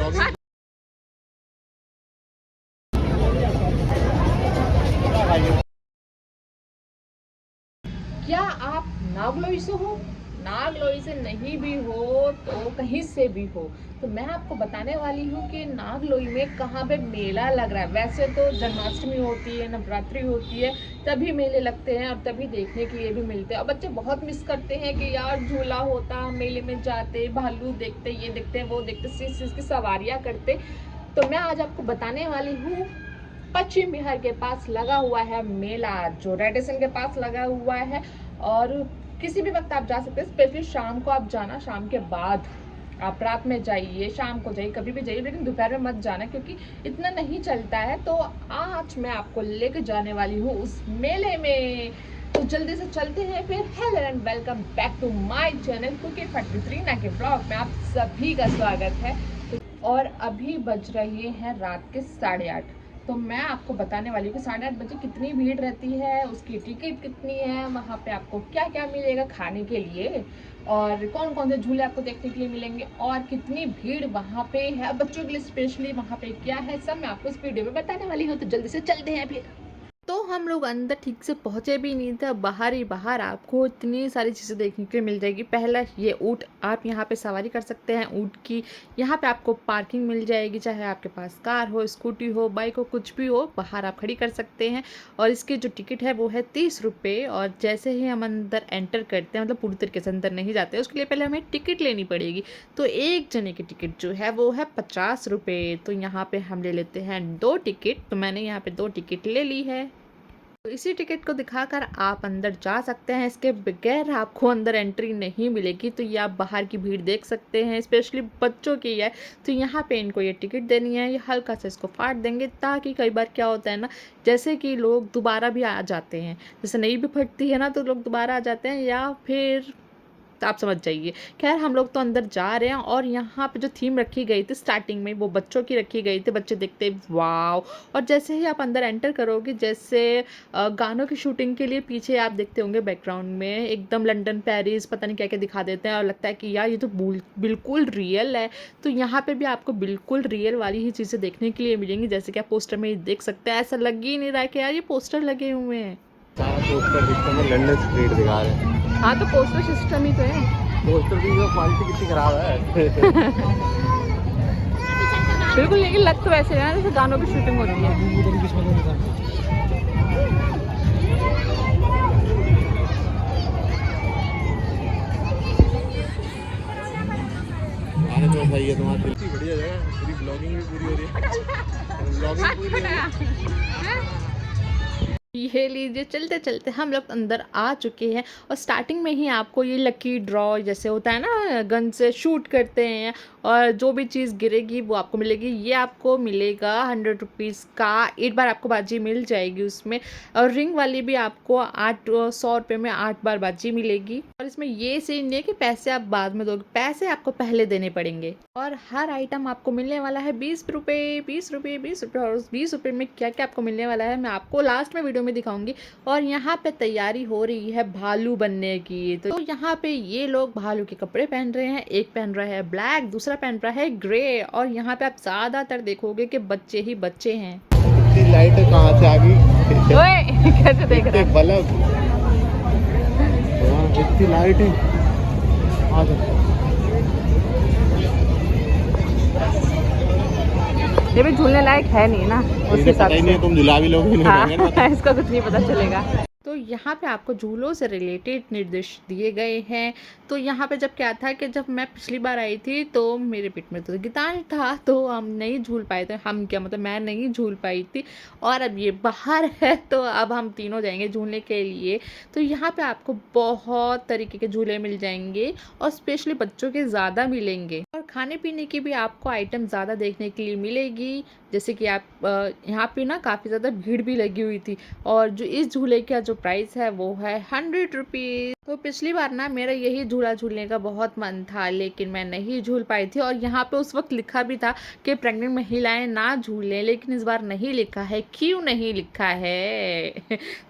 Blogging. क्या आप नागलोई से हो? नागलोई से नहीं भी हो तो कहीं से भी हो तो मैं आपको बताने वाली हूँ कि नागलोई में कहाँ पे मेला लग रहा है। वैसे तो जन्माष्टमी होती है, नवरात्रि होती है, तभी मेले लगते हैं और तभी देखने के लिए भी मिलते हैं। और बच्चे बहुत मिस करते हैं कि यार झूला होता, मेले में जाते, भालू देखते, ये देखते, वो देखते, इस चीज़ की सवारियाँ करते। तो मैं आज आपको बताने वाली हूँ, पश्चिम बिहार के पास लगा हुआ है मेला, जो रेड स्टेशन के पास लगा हुआ है। और किसी भी वक्त आप जा सकते हैं, स्पेशली शाम को आप जाना, शाम के बाद आप रात में जाइए, शाम को जाइए, कभी भी जाइए, लेकिन दोपहर में मत जाना क्योंकि इतना नहीं चलता है। तो आज मैं आपको लेके जाने वाली हूँ उस मेले में। तो जल्दी से चलते हैं फिर। Hello and welcome back to my channel cookie factory Reena के ब्लॉग में आप सभी का स्वागत है। और अभी बज रहे हैं रात के 8:30। तो मैं आपको बताने वाली हूँ कि 8:30 बजे कितनी भीड़ रहती है, उसकी टिकट कितनी है, वहाँ पे आपको क्या क्या मिलेगा खाने के लिए, और कौन कौन से झूले आपको देखने के लिए मिलेंगे, और कितनी भीड़ वहाँ पे है बच्चों के लिए स्पेशली, वहाँ पे क्या है, सब मैं आपको इस वीडियो में बताने वाली हूँ। तो जल्दी से चलते हैं फिर। तो हम लोग अंदर ठीक से पहुंचे भी नहीं थे, बाहर ही बाहर आपको इतनी सारी चीज़ें देखने के लिए मिल जाएगी। पहला ये ऊँट, आप यहाँ पे सवारी कर सकते हैं ऊँट की। यहाँ पे आपको पार्किंग मिल जाएगी, चाहे आपके पास कार हो, स्कूटी हो, बाइक हो, कुछ भी हो, बाहर आप खड़ी कर सकते हैं। और इसकी जो टिकट है वो है 30 रुपये। और जैसे ही हम अंदर एंटर करते हैं, मतलब पूरी तरीके से अंदर नहीं जाते, उसके लिए पहले हमें टिकट लेनी पड़ेगी। तो एक जने की टिकट जो है वो है 50 रुपये। तो यहाँ पे हम ले लेते हैं 2 टिकट। तो मैंने यहाँ पे 2 टिकट ले ली है। तो इसी टिकट को दिखाकर आप अंदर जा सकते हैं, इसके बगैर आपको अंदर एंट्री नहीं मिलेगी। तो ये आप बाहर की भीड़ देख सकते हैं, स्पेशली बच्चों की है। तो यहाँ पे इनको ये टिकट देनी है, ये हल्का सा इसको फाड़ देंगे, ताकि कई बार क्या होता है ना, जैसे कि लोग दोबारा भी आ जाते हैं, जैसे नहीं भी फटती है ना तो लोग दोबारा आ जाते हैं, या फिर तो आप समझ जाइए। खैर हम लोग तो अंदर जा रहे हैं। और यहाँ पे जो थीम रखी गई थी स्टार्टिंग में, वो बच्चों की रखी गई थी, बच्चे देखते वाव। और जैसे ही आप अंदर एंटर करोगे, जैसे गानों की शूटिंग के लिए पीछे आप देखते होंगे बैकग्राउंड में एकदम लंदन, पेरिस, पता नहीं क्या क्या दिखा देते हैं, और लगता है कि यार ये तो बिल्कुल रियल है। तो यहाँ पे भी आपको बिल्कुल रियल वाली ही चीज़ें देखने के लिए मिलेंगी, जैसे कि आप पोस्टर में देख सकते हैं। ऐसा लग ही नहीं रहा है कि यार ये पोस्टर लगे हुए हैं। सारा पोस्टर सिस्टम में लंदन स्ट्रीट दिखा रहे हैं। हाँ, तो पोस्टर सिस्टम ही तो है। पोस्टर की क्वालिटी कितनी खराब है। बिल्कुल, लेकिन लग तो वैसे रहा है जैसे गानों की शूटिंग हो रही है। आने तो सही है तुम्हारी दिल्ली, बढ़िया जगह, पूरी ब्लॉगिंग भी पूरी हो रही है, ब्लॉगिंग पूरी हो रही है। ये लीजिए, चलते चलते हम लोग अंदर आ चुके हैं। और स्टार्टिंग में ही आपको ये लकी ड्रॉ जैसे होता है ना, गन से शूट करते हैं और जो भी चीज़ गिरेगी वो आपको मिलेगी। ये आपको मिलेगा 100 रुपीज़ का, एक बार आपको बाजी मिल जाएगी उसमें। और रिंग वाली भी आपको 100 रुपये में 8 बार बाजी मिलेगी। और इसमें ये सीन नहीं है कि पैसे आप बाद में दोगे, पैसे आपको पहले देने पड़ेंगे। और हर आइटम आपको मिलने वाला है 20 रुपये, 20 रुपये, 20 रुपये। और उस 20 रुपये में क्या क्या आपको मिलने वाला है मैं आपको लास्ट में वीडियो में दिखाऊंगी। और यहाँ पे तैयारी हो रही है भालू बनने की। तो यहाँ पे ये लोग भालू के कपड़े पहन रहे हैं, एक पहन रहा है ब्लैक, दूसरा पहन रहा है ग्रे। और यहाँ पे आप ज्यादातर देखोगे कि बच्चे ही बच्चे हैं। इतनी लाइट कहाँ से आ गई? ओए कैसे देख रहा है? बल्ब, हाँ इतनी लाइट है। आ जाओ। ये भी झूलने लायक है नहीं ना उस इन्हें हिसाब पता ही नहीं से। है, तुम झुला भी लोगे हाँ, इसका कुछ नहीं पता चलेगा। तो यहाँ पे आपको झूलों से रिलेटेड निर्देश दिए गए हैं। तो यहाँ पे जब क्या था कि जब मैं पिछली बार आई थी तो मेरे पेट में तो गिटार था, तो हम नहीं झूल पाए थे। हम क्या मतलब, मैं नहीं झूल पाई थी। और अब ये बाहर है तो अब हम तीनों जाएंगे झूलने के लिए। तो यहाँ पे आपको बहुत तरीके के झूले मिल जाएंगे, और स्पेशली बच्चों के ज़्यादा मिलेंगे। और खाने पीने की भी आपको आइटम ज़्यादा देखने के लिए मिलेगी। जैसे कि आप यहाँ पे ना काफ़ी ज़्यादा भीड़ भी लगी हुई थी। और जो इस झूले का जो प्राइस है वो है 100 रुपीज़। तो पिछली बार ना मेरा यही झूला झूलने का बहुत मन था, लेकिन मैं नहीं झूल पाई थी। और यहाँ पे उस वक्त लिखा भी था कि प्रेग्नेंट महिलाएं ना झूलें, लेकिन इस बार नहीं लिखा है। क्यों नहीं लिखा है?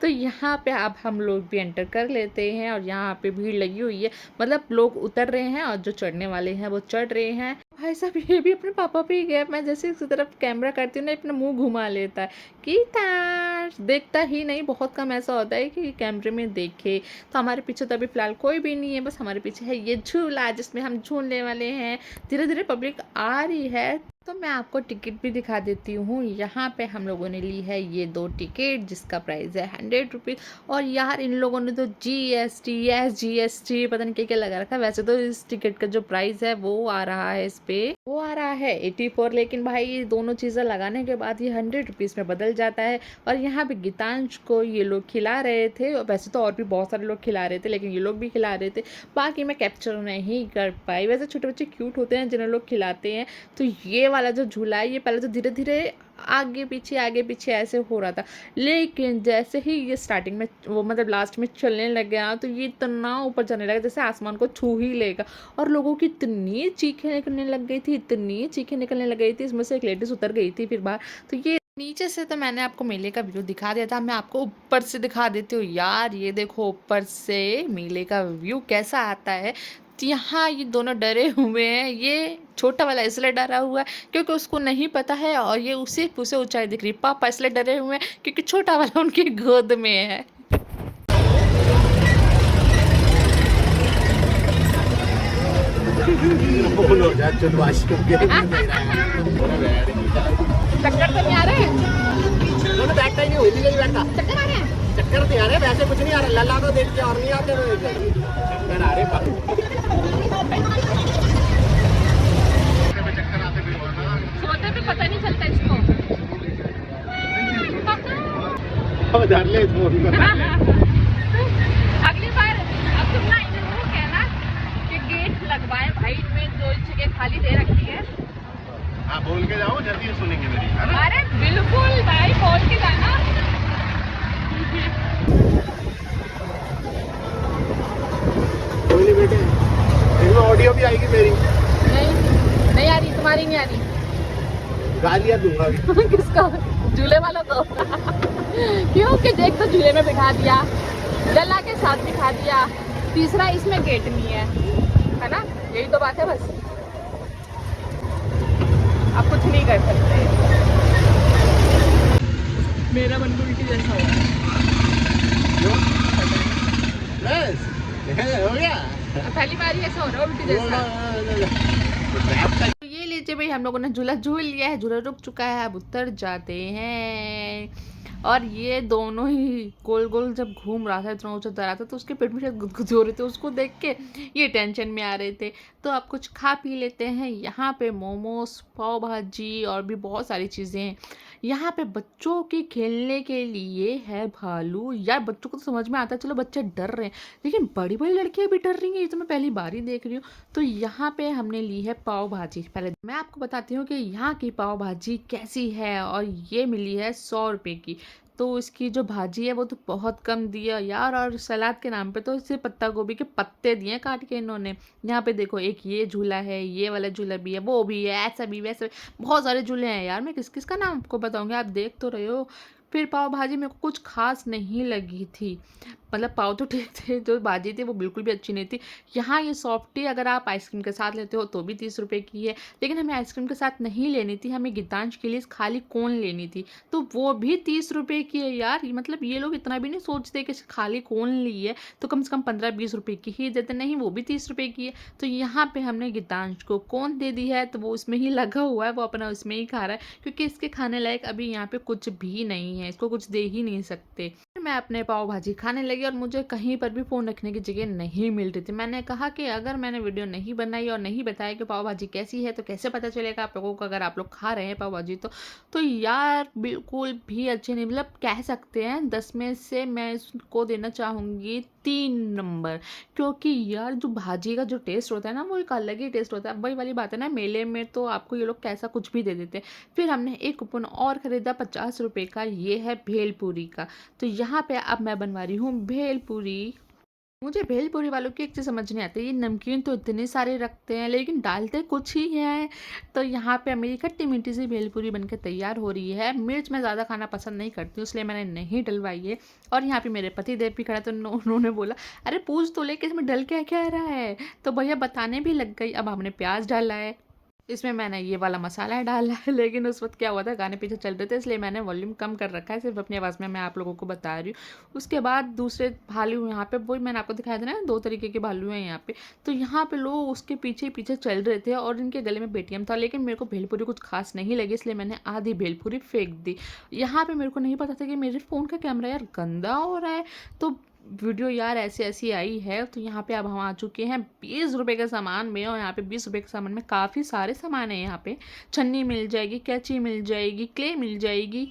तो यहाँ पे अब हम लोग भी एंटर कर लेते हैं। और यहाँ पे भीड़ लगी हुई है, मतलब लोग उतर रहे हैं और जो चढ़ने वाले हैं वो चढ़ रहे हैं। भाई साहब ये भी अपने पापा पे ही गया। मैं जैसे इस तरफ कैमरा करती हूँ ना, अपना मुंह घुमा लेता है कि ताश देखता ही नहीं। बहुत कम ऐसा होता है कि कैमरे में देखे। तो हमारे पीछे तो अभी फिलहाल कोई भी नहीं है, बस हमारे पीछे है ये झूला जिसमें हम झूलने वाले हैं। धीरे धीरे पब्लिक आ रही है, तो मैं आपको टिकट भी दिखा देती हूँ। यहाँ पे हम लोगों ने ली है ये 2 टिकट जिसका प्राइस है 100 रुपीज़। और यार इन लोगों ने तो GST पता नहीं क्या क्या लगा रखा है। वैसे तो इस टिकट का जो प्राइस है वो आ रहा है, इस पे वो आ रहा है 84, लेकिन भाई ये दोनों चीज़ें लगाने के बाद ये 100 रुपीज़ में बदल जाता है। और यहाँ पे गीतांश को ये लोग खिला रहे थे, वैसे तो और भी बहुत सारे लोग खिला रहे थे लेकिन ये लोग भी खिला रहे थे। बाकी मैं कैप्चर नहीं कर पाई। वैसे छोटे बच्चे क्यूट होते हैं जिन्हें लोग खिलाते हैं। तो ये वाला जो झूला है ये पहले तो धीरे धीरे आगे पीछे ऐसे हो रहा था, लेकिन जैसे ही ये स्टार्टिंग में वो मतलब लास्ट में चलने लग गया तो ये इतना ऊपर जाने लगा जैसे आसमान को छू ही लेगा। और लोगों की इतनी चीखें निकलने लग गई थी, इतनी चीखें निकलने लग गई थी। इसमें से एक लेडीज उतर गई थी फिर बाहर। तो ये नीचे से तो मैंने आपको मेले का व्यू दिखा दिया था, मैं आपको ऊपर से दिखा देती हूँ यार। ये देखो ऊपर से मेले का व्यू कैसा आता है। तो यहाँ ये दोनों डरे हुए हैं। ये छोटा वाला इसलिए डरा हुआ है क्योंकि उसको नहीं पता है, और ये उसे ऊंचाई दिख रही है। पापा इसलिए डरे हुए हैं क्योंकि छोटा वाला उनकी गोद में है। चक्कर तो नहीं आ रहे हैं? बैठता ही नहीं हुई थी बैठता। चक्कर आ रहे हैं? चक्कर नहीं आ रहे, वैसे कुछ नहीं आ रहा। लल्ला को देख के और नहीं आते आ रहे। सोते पे पता नहीं चलता इसको। धर ले अगली बार अब तुम ना इन्हें वो कहना कि गेट लगवाए भाई में, जो जगह खाली दे रखी है। हाँ बोल के जाओ, जल्दी सुनेंगे मेरी। अरे बिल्कुल भाई बोल के जाना। कोई नहीं बेटे, इसमें ऑडियो भी आएगी मेरी। नहीं आ रही, तुम्हारी नहीं आ रही। गालियाँ दूंगा अभी। किसको? झूले वालों को। क्यों कि देख तो झूले में बिठा दिया, लल्ला के साथ बिठा दिया, तीसरा इसमें गेट नहीं है ना? यही तो बात है बस, आप कुछ नहीं कर सकते। मेरा मन उल्टी जैसा हुआ। बस हो गया। पहली बार ही ऐसा हो रहा है उल्टी जैसा। तो ये लीजिए भाई, हम लोगों ने झूला झूल लिया है, झूला रुक चुका है, अब उतर जाते हैं। और ये दोनों ही गोल गोल जब घूम रहा था, इतना ऊंचा रहा था, तो उसके पेट में शायद गुदगुद हो रहे थे। उसको देख के ये टेंशन में आ रहे थे। तो अब कुछ खा पी लेते हैं। यहाँ पे मोमोज, पाव भाजी और भी बहुत सारी चीज़ें हैं। यहाँ पे बच्चों के खेलने के लिए है भालू। यार बच्चों को तो समझ में आता है, चलो बच्चे डर रहे हैं, लेकिन बड़ी बड़ी लड़कियां भी डर रही हैं। ये तो मैं पहली बार ही देख रही हूँ। तो यहाँ पे हमने ली है पाव भाजी। पहले मैं आपको बताती हूँ कि यहाँ की पाव भाजी कैसी है। और ये मिली है 100 रुपये की। तो इसकी जो भाजी है वो तो बहुत कम दी है यार। और सलाद के नाम पे तो सिर्फ पत्ता गोभी के पत्ते दिए काट के इन्होंने। यहाँ पे देखो, एक ये झूला है, ये वाला झूला भी है, वो भी है, ऐसा भी वैसा भी, बहुत सारे झूले हैं यार। मैं किस किस का नाम आपको बताऊंगी, आप देख तो रहे हो। फिर पाव भाजी मेरे को कुछ खास नहीं लगी थी। मतलब पाव तो ठीक थे, जो भाजी थी वो बिल्कुल भी अच्छी नहीं थी। यहाँ ये सॉफ्टी अगर आप आइसक्रीम के साथ लेते हो तो भी 30 रुपये की है, लेकिन हमें आइसक्रीम के साथ नहीं लेनी थी, हमें गीतांश के लिए खाली कोन लेनी थी, तो वो भी 30 रुपये की है यार। मतलब ये लोग इतना भी नहीं सोचते कि खाली कोन ली है तो कम से कम 15-20 रुपये की ही देते, नहीं वो भी 30 रुपये की है। तो यहाँ पे हमने गीतांश को कोन दे दी है, तो वो उसमें ही लगा हुआ है, वो अपना उसमें ही खा रहा है, क्योंकि इसके खाने लायक अभी यहाँ पे कुछ भी नहीं है, इसको कुछ दे ही नहीं सकते। मैं अपने पाव भाजी खाने लगी और मुझे कहीं पर भी फ़ोन रखने की जगह नहीं मिल रही थी। मैंने कहा कि अगर मैंने वीडियो नहीं बनाई और नहीं बताया कि पाव भाजी कैसी है तो कैसे पता चलेगा आप लोगों को, अगर आप लोग खा रहे हैं पाव भाजी तो यार बिल्कुल भी अच्छे नहीं। मतलब कह सकते हैं 10 में से मैं इसको देना चाहूँगी 3 नंबर, क्योंकि यार जो भाजी का जो टेस्ट होता है ना वो एक अलग ही टेस्ट होता है। वही वाली बात है ना, मेले में तो आपको ये लोग कैसा कुछ भी दे देते हैं। फिर हमने एक कूपन और ख़रीदा 50 रुपये का, ये है भेलपूरी का। तो यहाँ पे अब मैं बनवा रही हूँ भेलपूरी। मुझे भेलपूरी वालों की एक चीज़ समझ नहीं आती, ये नमकीन तो इतने सारे रखते हैं लेकिन डालते कुछ ही हैं। तो यहाँ पे मेरी खट्टी मीठी सी भेलपूरी बनकर तैयार हो रही है। मिर्च मैं ज़्यादा खाना पसंद नहीं करती हूँ, इसलिए मैंने नहीं डलवाई है। और यहाँ पे मेरे पति देव भी खड़ा, तो उन्होंने बोला अरे पूछ तो ले कि इसमें डल क्या क्या रहा है, तो भैया बताने भी लग गई। अब हमने प्याज डाला है, इसमें मैंने ये वाला मसाला डाला है, लेकिन उस वक़्त क्या हुआ था, गाने पीछे चल रहे थे, इसलिए मैंने वॉल्यूम कम कर रखा है, सिर्फ़ अपनी आवाज़ में मैं आप लोगों को बता रही हूँ। उसके बाद दूसरे भालू यहाँ पे, वही मैंने आपको दिखाया था ना, 2 तरीके के भालू हैं यहाँ पे। तो यहाँ पे लोग उसके पीछे-पीछे चल रहे थे और इनके गले में पेटीएम था, लेकिन मेरे को भेलपूरी कुछ ख़ास नहीं लगी, इसलिए मैंने आधी भेलपूरी फेंक दी। यहाँ पे मेरे को नहीं पता था कि मेरे फ़ोन का कैमरा यार गंदा हो रहा है, तो वीडियो यार ऐसी-ऐसी आई है। तो यहाँ पे अब हम आ चुके हैं 20 रुपए के सामान में, और यहाँ पे 20 रुपए के सामान में काफ़ी सारे सामान हैं यहाँ पे। छन्नी मिल जाएगी, कैंची मिल जाएगी, क्ले मिल जाएगी,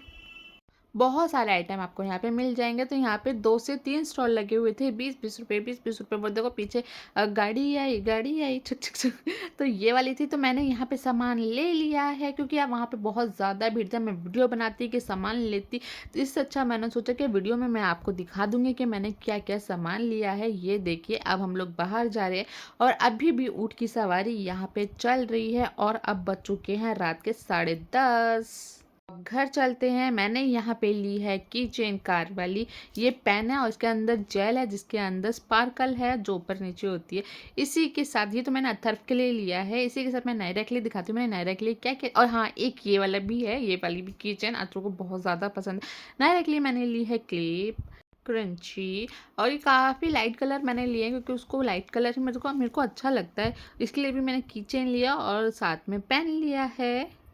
बहुत सारे आइटम आपको यहाँ पे मिल जाएँगे। तो यहाँ पे 2 से 3 स्टॉल लगे हुए थे, 20-20 रुपए, 20-20 रुपए। वो देखो पीछे गाड़ी आई छुक छुक छुक। तो ये वाली थी, तो मैंने यहाँ पे सामान ले लिया है, क्योंकि अब वहाँ पे बहुत ज़्यादा भीड़ था। मैं वीडियो बनाती कि सामान लेती, तो इससे अच्छा मैंने सोचा कि वीडियो में मैं आपको दिखा दूँगी कि मैंने क्या-क्या सामान लिया है। ये देखिए, अब हम लोग बाहर जा रहे हैं और अभी भी ऊँट की सवारी यहाँ पे चल रही है, और अब बज चुके हैं रात के 10:30। अब घर चलते हैं। मैंने यहाँ पे ली है की चेन कार वाली, ये पेन है और इसके अंदर जेल है, जिसके अंदर स्पार्कल है जो ऊपर नीचे होती है। इसी के साथ, ये तो मैंने अथर्व के लिए लिया है, इसी के साथ मैं नायरा के लिए दिखाती हूँ मैंने नायरा के लिए क्या क्या। और हाँ, एक ये वाला भी है, ये वाली भी की चेन अथर्व को बहुत ज़्यादा पसंद है। नायरा के लिए मैंने ली है क्लिप, क्रंची, और ये काफ़ी लाइट कलर मैंने लिए हैं, क्योंकि उसको लाइट कलर मेरे को अच्छा लगता है, इसके लिए भी मैंने की चेन लिया और साथ में पेन लिया है।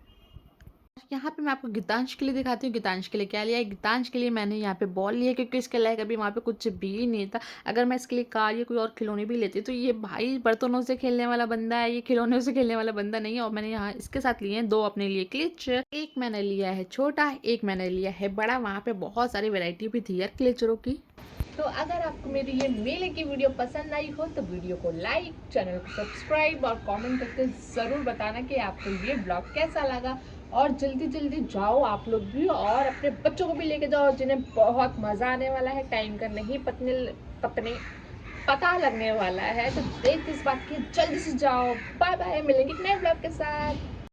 यहाँ पे मैं आपको गीतांश के लिए दिखाती हूँ, गीतांश के लिए क्या लिया है। गीतांश के लिए मैंने यहाँ पे बॉल लिया, क्योंकि इसके लायक अभी वहाँ पे कुछ भी नहीं था। अगर मैं इसके लिए कार या कोई और खिलौने भी लेती, तो ये भाई बर्तनों से खेलने वाला बंदा है, ये खिलौनों से खेलने वाला बंदा नहीं है। और मैंने यहाँ इसके साथ लिए हैं 2 अपने लिए क्लेचर, एक मैंने लिया है छोटा, एक मैंने लिया है बड़ा। वहाँ पे बहुत सारी वेराइटी भी थी यार क्लेचरों की। तो अगर आपको मेरी ये मेले की वीडियो पसंद आई हो, तो वीडियो को लाइक, चैनल को सब्सक्राइब और कमेंट करके ज़रूर बताना कि आपको ये ब्लॉग कैसा लगा। और जल्दी जल्दी जाओ आप लोग भी, और अपने बच्चों को भी लेके जाओ, जिन्हें बहुत मज़ा आने वाला है। टाइम का नहीं पता लगने वाला है, तो देख इस बात की, जल्दी से जाओ। बाय बाय, मिलेंगे एक नए ब्लॉग के साथ।